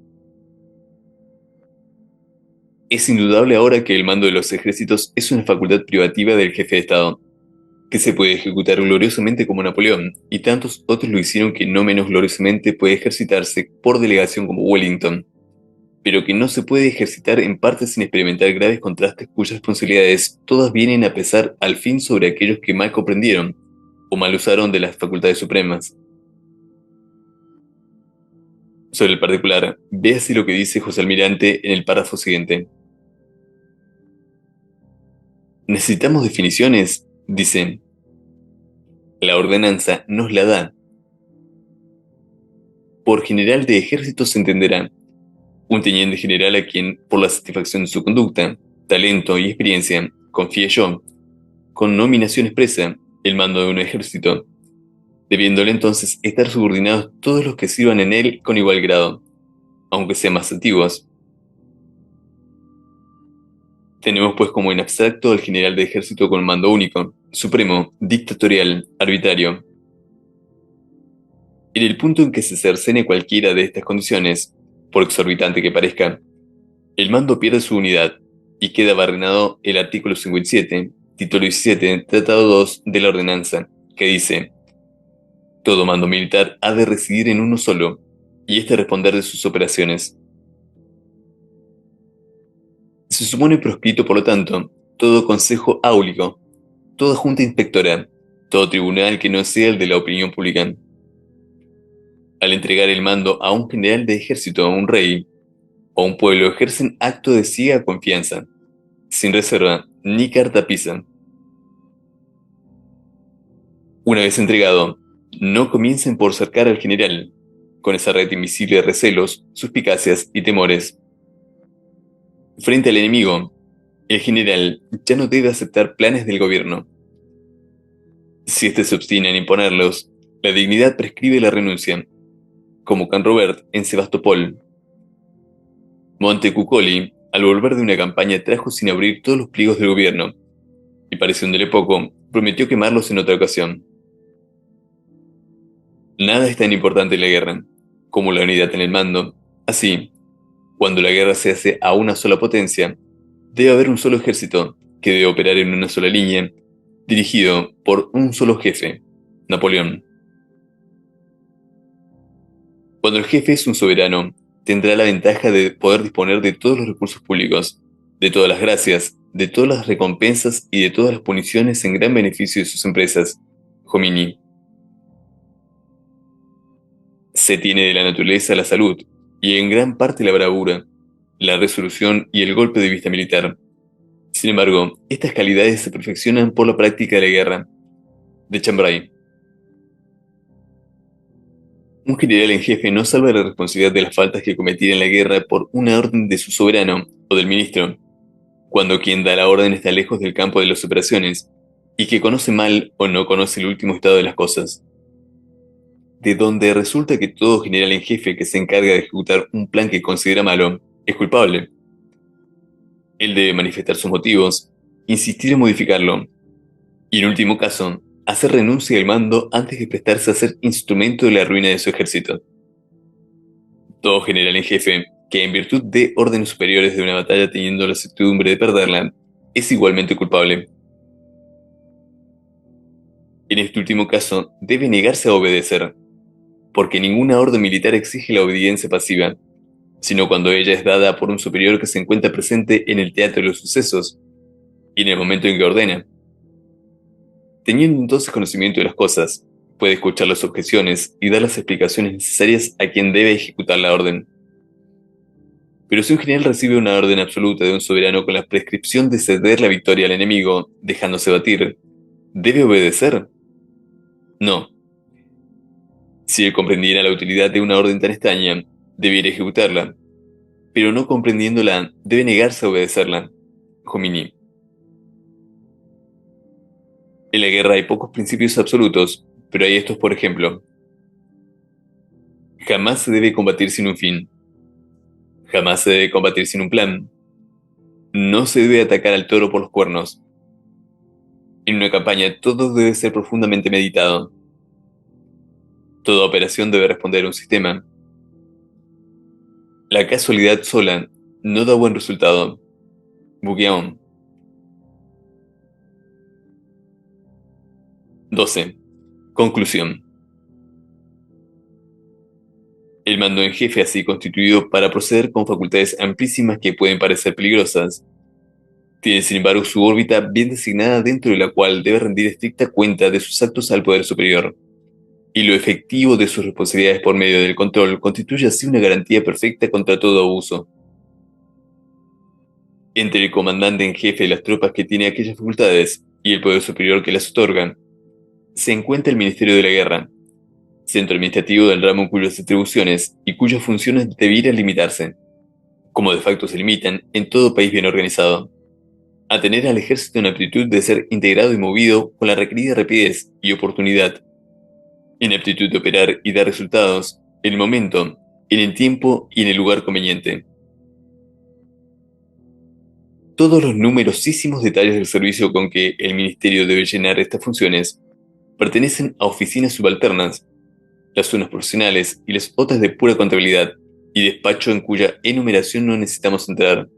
Speaker 1: Es indudable ahora que el mando de los ejércitos es una facultad privativa del jefe de Estado, que se puede ejecutar gloriosamente como Napoleón, y tantos otros lo hicieron que no menos gloriosamente puede ejercitarse por delegación como Wellington, pero que no se puede ejercitar en parte sin experimentar graves contrastes cuyas responsabilidades todas vienen a pesar al fin sobre aquellos que mal comprendieron o mal usaron de las facultades supremas. Sobre el particular, véase lo que dice José Almirante en el párrafo siguiente. Necesitamos definiciones, dice. La ordenanza nos la da. Por general de ejército se entenderá un teniente general a quien, por la satisfacción de su conducta, talento y experiencia, confíe yo, con nominación expresa, el mando de un ejército, debiéndole entonces estar subordinados todos los que sirvan en él con igual grado, aunque sean más antiguos. Tenemos pues como en abstracto al general de ejército con mando único, supremo, dictatorial, arbitrario. En el punto en que se cercene cualquiera de estas condiciones, por exorbitante que parezca, el mando pierde su unidad y queda barrenado el artículo 57, título 17, tratado 2 de la ordenanza, que dice: todo mando militar ha de residir en uno solo, y éste responder de sus operaciones. Se supone proscrito, por lo tanto, todo consejo áulico, toda junta inspectora, todo tribunal que no sea el de la opinión pública. Al entregar el mando a un general de ejército, a un rey o a un pueblo, ejercen acto de ciega confianza, sin reserva ni cartapiza. Una vez entregado, no comiencen por cercar al general, con esa red invisible de recelos, suspicacias y temores. Frente al enemigo, el general ya no debe aceptar planes del gobierno. Si éste se obstina en imponerlos, la dignidad prescribe la renuncia, como Canrobert en Sebastopol. Montecuccoli, al volver de una campaña, trajo sin abrir todos los pliegos del gobierno, y pareciéndole poco, prometió quemarlos en otra ocasión. Nada es tan importante en la guerra como la unidad en el mando. Así, cuando la guerra se hace a una sola potencia, debe haber un solo ejército que debe operar en una sola línea, dirigido por un solo jefe, Napoleón. Cuando el jefe es un soberano, tendrá la ventaja de poder disponer de todos los recursos públicos, de todas las gracias, de todas las recompensas y de todas las puniciones en gran beneficio de sus empresas. Jomini. Se tiene de la naturaleza la salud, y en gran parte la bravura, la resolución y el golpe de vista militar. Sin embargo, estas calidades se perfeccionan por la práctica de la guerra. De Chambray. Un general en jefe no salva la responsabilidad de las faltas que cometiera en la guerra por una orden de su soberano o del ministro, cuando quien da la orden está lejos del campo de las operaciones y que conoce mal o no conoce el último estado de las cosas. De donde resulta que todo general en jefe que se encarga de ejecutar un plan que considera malo es culpable. Él debe manifestar sus motivos, insistir en modificarlo y, en último caso, hacer renuncia del mando antes de prestarse a ser instrumento de la ruina de su ejército. Todo general en jefe, que en virtud de órdenes superiores de una batalla teniendo la certidumbre de perderla, es igualmente culpable. En este último caso, debe negarse a obedecer, porque ninguna orden militar exige la obediencia pasiva, sino cuando ella es dada por un superior que se encuentra presente en el teatro de los sucesos y en el momento en que ordena. Teniendo entonces conocimiento de las cosas, puede escuchar las objeciones y dar las explicaciones necesarias a quien debe ejecutar la orden. Pero si un general recibe una orden absoluta de un soberano con la prescripción de ceder la victoria al enemigo, dejándose batir, ¿debe obedecer? No. Si él comprendiera la utilidad de una orden tan extraña, debiera ejecutarla, pero no comprendiéndola, debe negarse a obedecerla. Jomini. En la guerra hay pocos principios absolutos, pero hay estos, por ejemplo. Jamás se debe combatir sin un fin. Jamás se debe combatir sin un plan. No se debe atacar al toro por los cuernos. En una campaña todo debe ser profundamente meditado. Toda operación debe responder a un sistema. La casualidad sola no da buen resultado. Bougueron. 12. Conclusión. El mando en jefe así constituido para proceder con facultades amplísimas que pueden parecer peligrosas, tiene sin embargo su órbita bien designada dentro de la cual debe rendir estricta cuenta de sus actos al poder superior, y lo efectivo de sus responsabilidades por medio del control constituye así una garantía perfecta contra todo abuso. Entre el comandante en jefe de las tropas que tiene aquellas facultades y el poder superior que las otorga, se encuentra el Ministerio de la Guerra, centro administrativo del ramo cuyas atribuciones y cuyas funciones debieran limitarse, como de facto se limitan en todo país bien organizado, a tener al ejército una aptitud de ser integrado y movido con la requerida rapidez y oportunidad, en aptitud de operar y dar resultados en el momento, en el tiempo y en el lugar conveniente. Todos los numerosísimos detalles del servicio con que el ministerio debe llenar estas funciones pertenecen a oficinas subalternas, las unas profesionales y las otras de pura contabilidad y despacho en cuya enumeración no necesitamos entrar.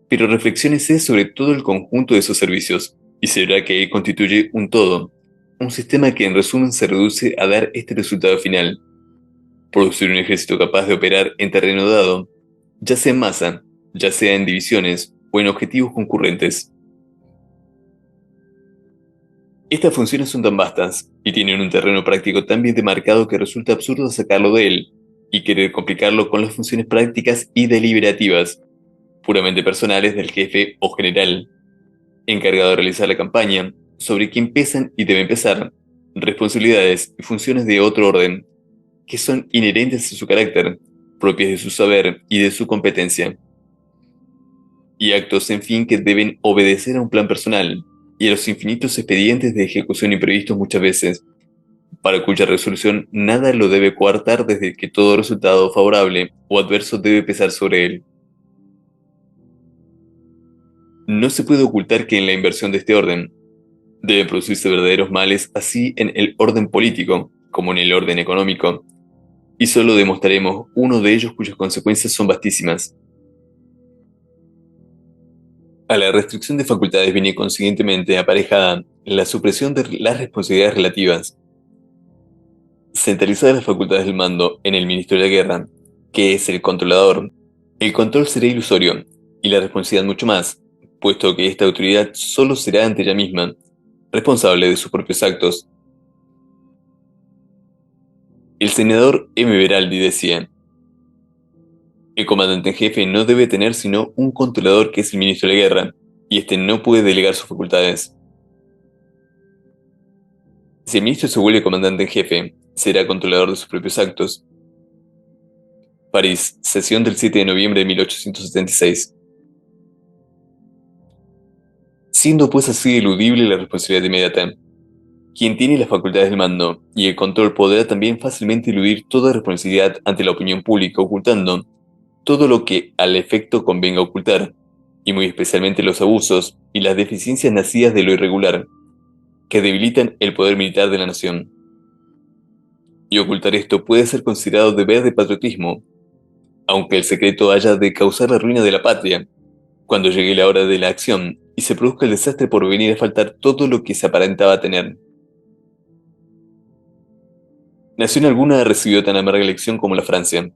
Speaker 1: Pero reflexiónese sobre todo el conjunto de esos servicios y se verá que constituye un todo, un sistema que en resumen se reduce a dar este resultado final: producir un ejército capaz de operar en terreno dado, ya sea en masa, ya sea en divisiones o en objetivos concurrentes. Estas funciones son tan vastas y tienen un terreno práctico tan bien demarcado que resulta absurdo sacarlo de él y querer complicarlo con las funciones prácticas y deliberativas, puramente personales del jefe o general, encargado de realizar la campaña, sobre quien pesan y deben pesar responsabilidades y funciones de otro orden, que son inherentes a su carácter, propias de su saber y de su competencia, y actos, en fin, que deben obedecer a un plan personal y a los infinitos expedientes de ejecución imprevistos muchas veces, para cuya resolución nada lo debe coartar desde que todo resultado favorable o adverso debe pesar sobre él. No se puede ocultar que en la inversión de este orden deben producirse verdaderos males así en el orden político como en el orden económico, y solo demostraremos uno de ellos cuyas consecuencias son vastísimas. A la restricción de facultades viene consiguientemente aparejada la supresión de las responsabilidades relativas. Centralizadas las facultades del mando en el ministro de la guerra, que es el controlador, el control será ilusorio y la responsabilidad mucho más, puesto que esta autoridad solo será ante ella misma, responsable de sus propios actos. El senador M. Veraldi decía: el comandante en jefe no debe tener sino un controlador que es el ministro de la guerra, y éste no puede delegar sus facultades. Si el ministro se vuelve comandante en jefe, será controlador de sus propios actos. París, sesión del 7 de noviembre de 1876. Siendo pues así eludible la responsabilidad inmediata, quien tiene las facultades del mando y el control podrá también fácilmente eludir toda responsabilidad ante la opinión pública, ocultando todo lo que al efecto convenga ocultar, y muy especialmente los abusos y las deficiencias nacidas de lo irregular, que debilitan el poder militar de la nación. y ocultar esto puede ser considerado deber de patriotismo, aunque el secreto haya de causar la ruina de la patria, cuando llegue la hora de la acción y se produzca el desastre por venir a faltar todo lo que se aparentaba tener. Nación alguna recibió tan amarga lección como la Francia.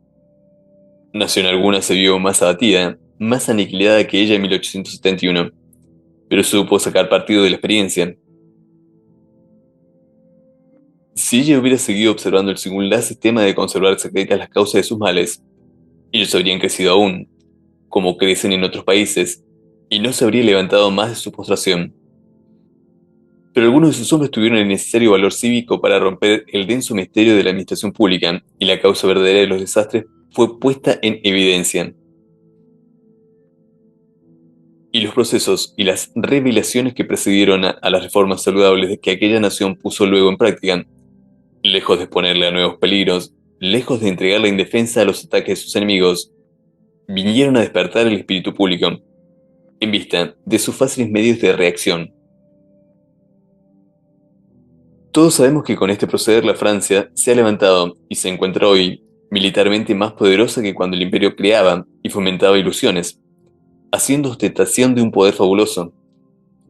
Speaker 1: Nación alguna se vio más abatida, más aniquilada que ella en 1871, pero supo sacar partido de la experiencia. Si ella hubiera seguido observando el singular sistema de conservar secretas las causas de sus males, ellos habrían crecido aún, como crecen en otros países, y no se habría levantado más de su postración. Pero algunos de sus hombres tuvieron el necesario valor cívico para romper el denso misterio de la administración pública, y la causa verdadera de los desastres fue puesta en evidencia. Y los procesos y las revelaciones que precedieron a las reformas saludables que aquella nación puso luego en práctica, lejos de exponerle a nuevos peligros, lejos de entregarla indefensa a los ataques de sus enemigos, vinieron a despertar el espíritu público, en vista de sus fáciles medios de reacción. Todos sabemos que con este proceder la Francia se ha levantado y se encuentra hoy militarmente más poderosa que cuando el imperio creaba y fomentaba ilusiones, haciendo ostentación de un poder fabuloso,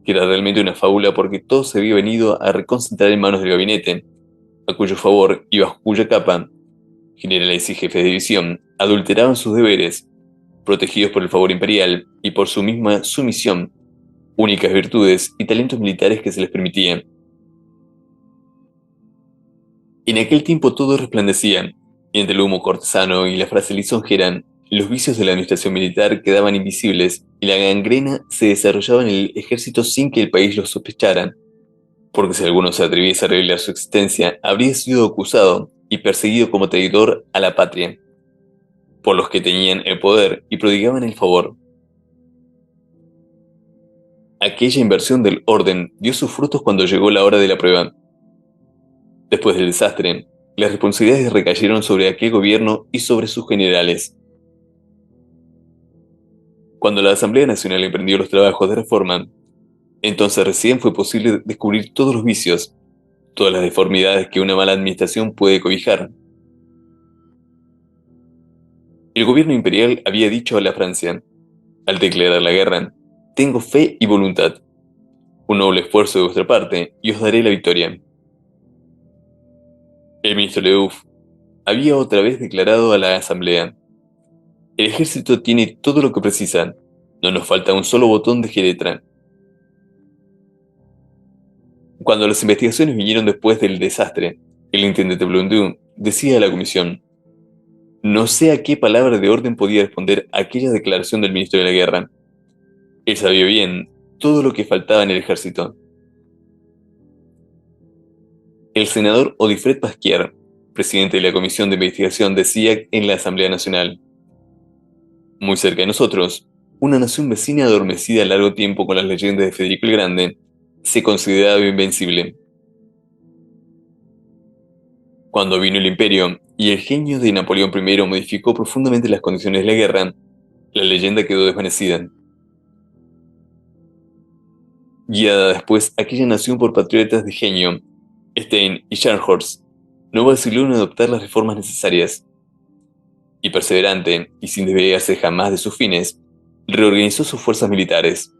Speaker 1: que era realmente una fábula porque todo se había venido a reconcentrar en manos del gabinete, a cuyo favor y bajo cuya capa generales y jefes de división adulteraban sus deberes, protegidos por el favor imperial y por su misma sumisión, únicas virtudes y talentos militares que se les permitían. En aquel tiempo todo resplandecía, y entre el humo cortesano y la frase lisonjera, los vicios de la administración militar quedaban invisibles y la gangrena se desarrollaba en el ejército sin que el país lo sospechara, porque si alguno se atreviese a revelar su existencia, habría sido acusado y perseguido como traidor a la patria, por los que tenían el poder y prodigaban el favor. Aquella inversión del orden dio sus frutos cuando llegó la hora de la prueba. Después del desastre, las responsabilidades recayeron sobre aquel gobierno y sobre sus generales. Cuando la Asamblea Nacional emprendió los trabajos de reforma, entonces recién fue posible descubrir todos los vicios, todas las deformidades que una mala administración puede cobijar. El gobierno imperial había dicho a la Francia, al declarar la guerra: tengo fe y voluntad, un noble esfuerzo de vuestra parte y os daré la victoria. El ministro Leuf había otra vez declarado a la asamblea: el ejército tiene todo lo que precisa, no nos falta un solo botón de letra. Cuando las investigaciones vinieron después del desastre, el intendente Blondeau decía a la comisión: no sé a qué palabra de orden podía responder aquella declaración del ministro de la guerra. Él sabía bien todo lo que faltaba en el ejército. El senador Odifred Pasquier, presidente de la Comisión de Investigación, decía en la Asamblea Nacional: muy cerca de nosotros, una nación vecina adormecida a largo tiempo con las leyendas de Federico el Grande, se consideraba invencible. Cuando vino el imperio y el genio de Napoleón I modificó profundamente las condiciones de la guerra, la leyenda quedó desvanecida. Guiada después aquella nación por patriotas de genio, Stein y Scharnhorst, no vaciló en adoptar las reformas necesarias. Y perseverante, y sin desviarse jamás de sus fines, reorganizó sus fuerzas militares.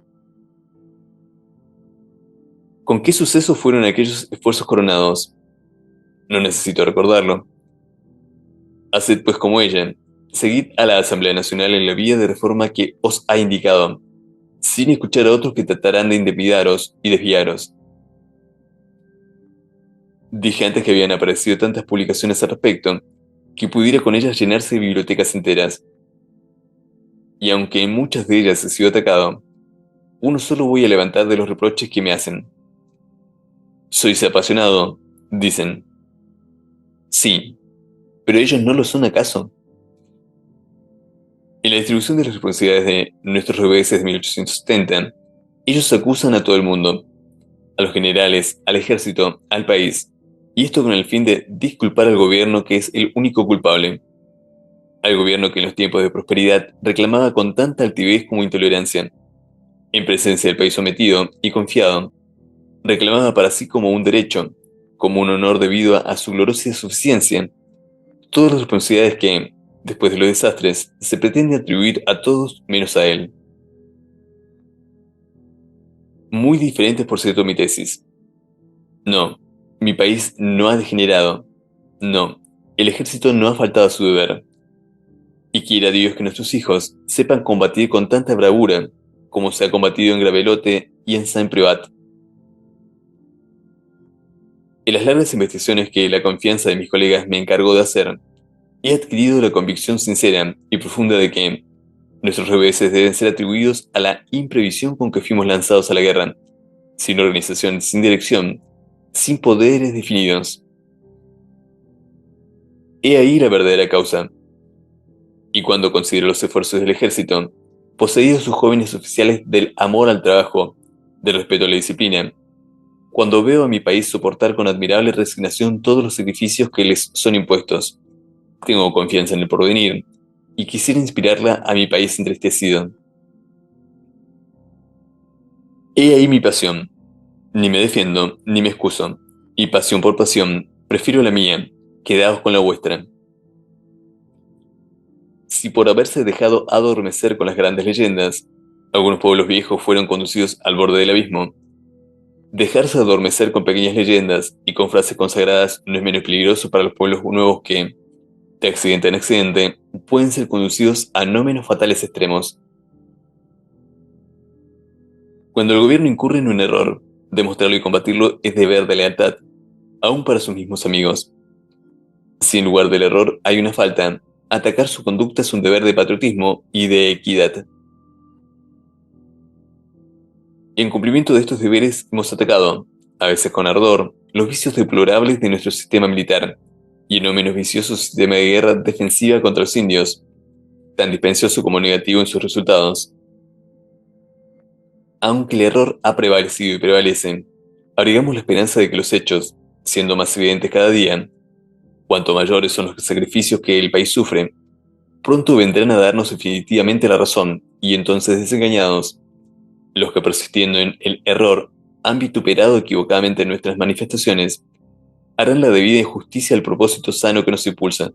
Speaker 1: ¿Con qué sucesos fueron aquellos esfuerzos coronados? No necesito recordarlo. Haced pues como ella, seguid a la Asamblea Nacional en la vía de reforma que os ha indicado, sin escuchar a otros que tratarán de intimidaros y desviaros. Dije antes que habían aparecido tantas publicaciones al respecto, que pudiera con ellas llenarse bibliotecas enteras. Y aunque en muchas de ellas he sido atacado, uno solo voy a levantar de los reproches que me hacen. Sois apasionado, dicen. Sí, pero ellos no lo son acaso. En la distribución de las responsabilidades de nuestros reveses de 1870, ellos acusan a todo el mundo, a los generales, al ejército, al país, y esto con el fin de disculpar al gobierno que es el único culpable, al gobierno que en los tiempos de prosperidad reclamaba con tanta altivez como intolerancia, en presencia del país sometido y confiado, reclamaba para sí como un derecho, como un honor debido a su gloriosa suficiencia, todas las responsabilidades que, después de los desastres, se pretende atribuir a todos menos a él. Muy diferente por cierto mi tesis. No, mi país no ha degenerado. No, el ejército no ha faltado a su deber. Y quiera Dios que nuestros hijos sepan combatir con tanta bravura como se ha combatido en Gravelotte y en Saint-Privat. En las largas investigaciones que la confianza de mis colegas me encargó de hacer, he adquirido la convicción sincera y profunda de que nuestros reveses deben ser atribuidos a la imprevisión con que fuimos lanzados a la guerra, sin organización, sin dirección, sin poderes definidos. He ahí la verdadera causa. Y cuando considero los esfuerzos del ejército, poseídos sus jóvenes oficiales del amor al trabajo, del respeto a la disciplina, cuando veo a mi país soportar con admirable resignación todos los sacrificios que les son impuestos, tengo confianza en el porvenir y quisiera inspirarla a mi país entristecido. He ahí mi pasión. Ni me defiendo, ni me excuso, y pasión por pasión, prefiero la mía, quedaos con la vuestra. Si por haberse dejado adormecer con las grandes leyendas, algunos pueblos viejos fueron conducidos al borde del abismo, dejarse adormecer con pequeñas leyendas y con frases consagradas no es menos peligroso para los pueblos nuevos que, de accidente en accidente, pueden ser conducidos a no menos fatales extremos. Cuando el gobierno incurre en un error, demostrarlo y combatirlo es deber de lealtad, aun para sus mismos amigos. Si en lugar del error hay una falta, atacar su conducta es un deber de patriotismo y de equidad. En cumplimiento de estos deberes hemos atacado, a veces con ardor, los vicios deplorables de nuestro sistema militar, y el no menos vicioso sistema de guerra defensiva contra los indios, tan dispensioso como negativo en sus resultados. Aunque el error ha prevalecido y prevalece, abrigamos la esperanza de que los hechos, siendo más evidentes cada día, cuanto mayores son los sacrificios que el país sufre, pronto vendrán a darnos definitivamente la razón, y entonces desengañados, los que persistiendo en el error han vituperado equivocadamente nuestras manifestaciones, harán la debida justicia al propósito sano que nos impulsa.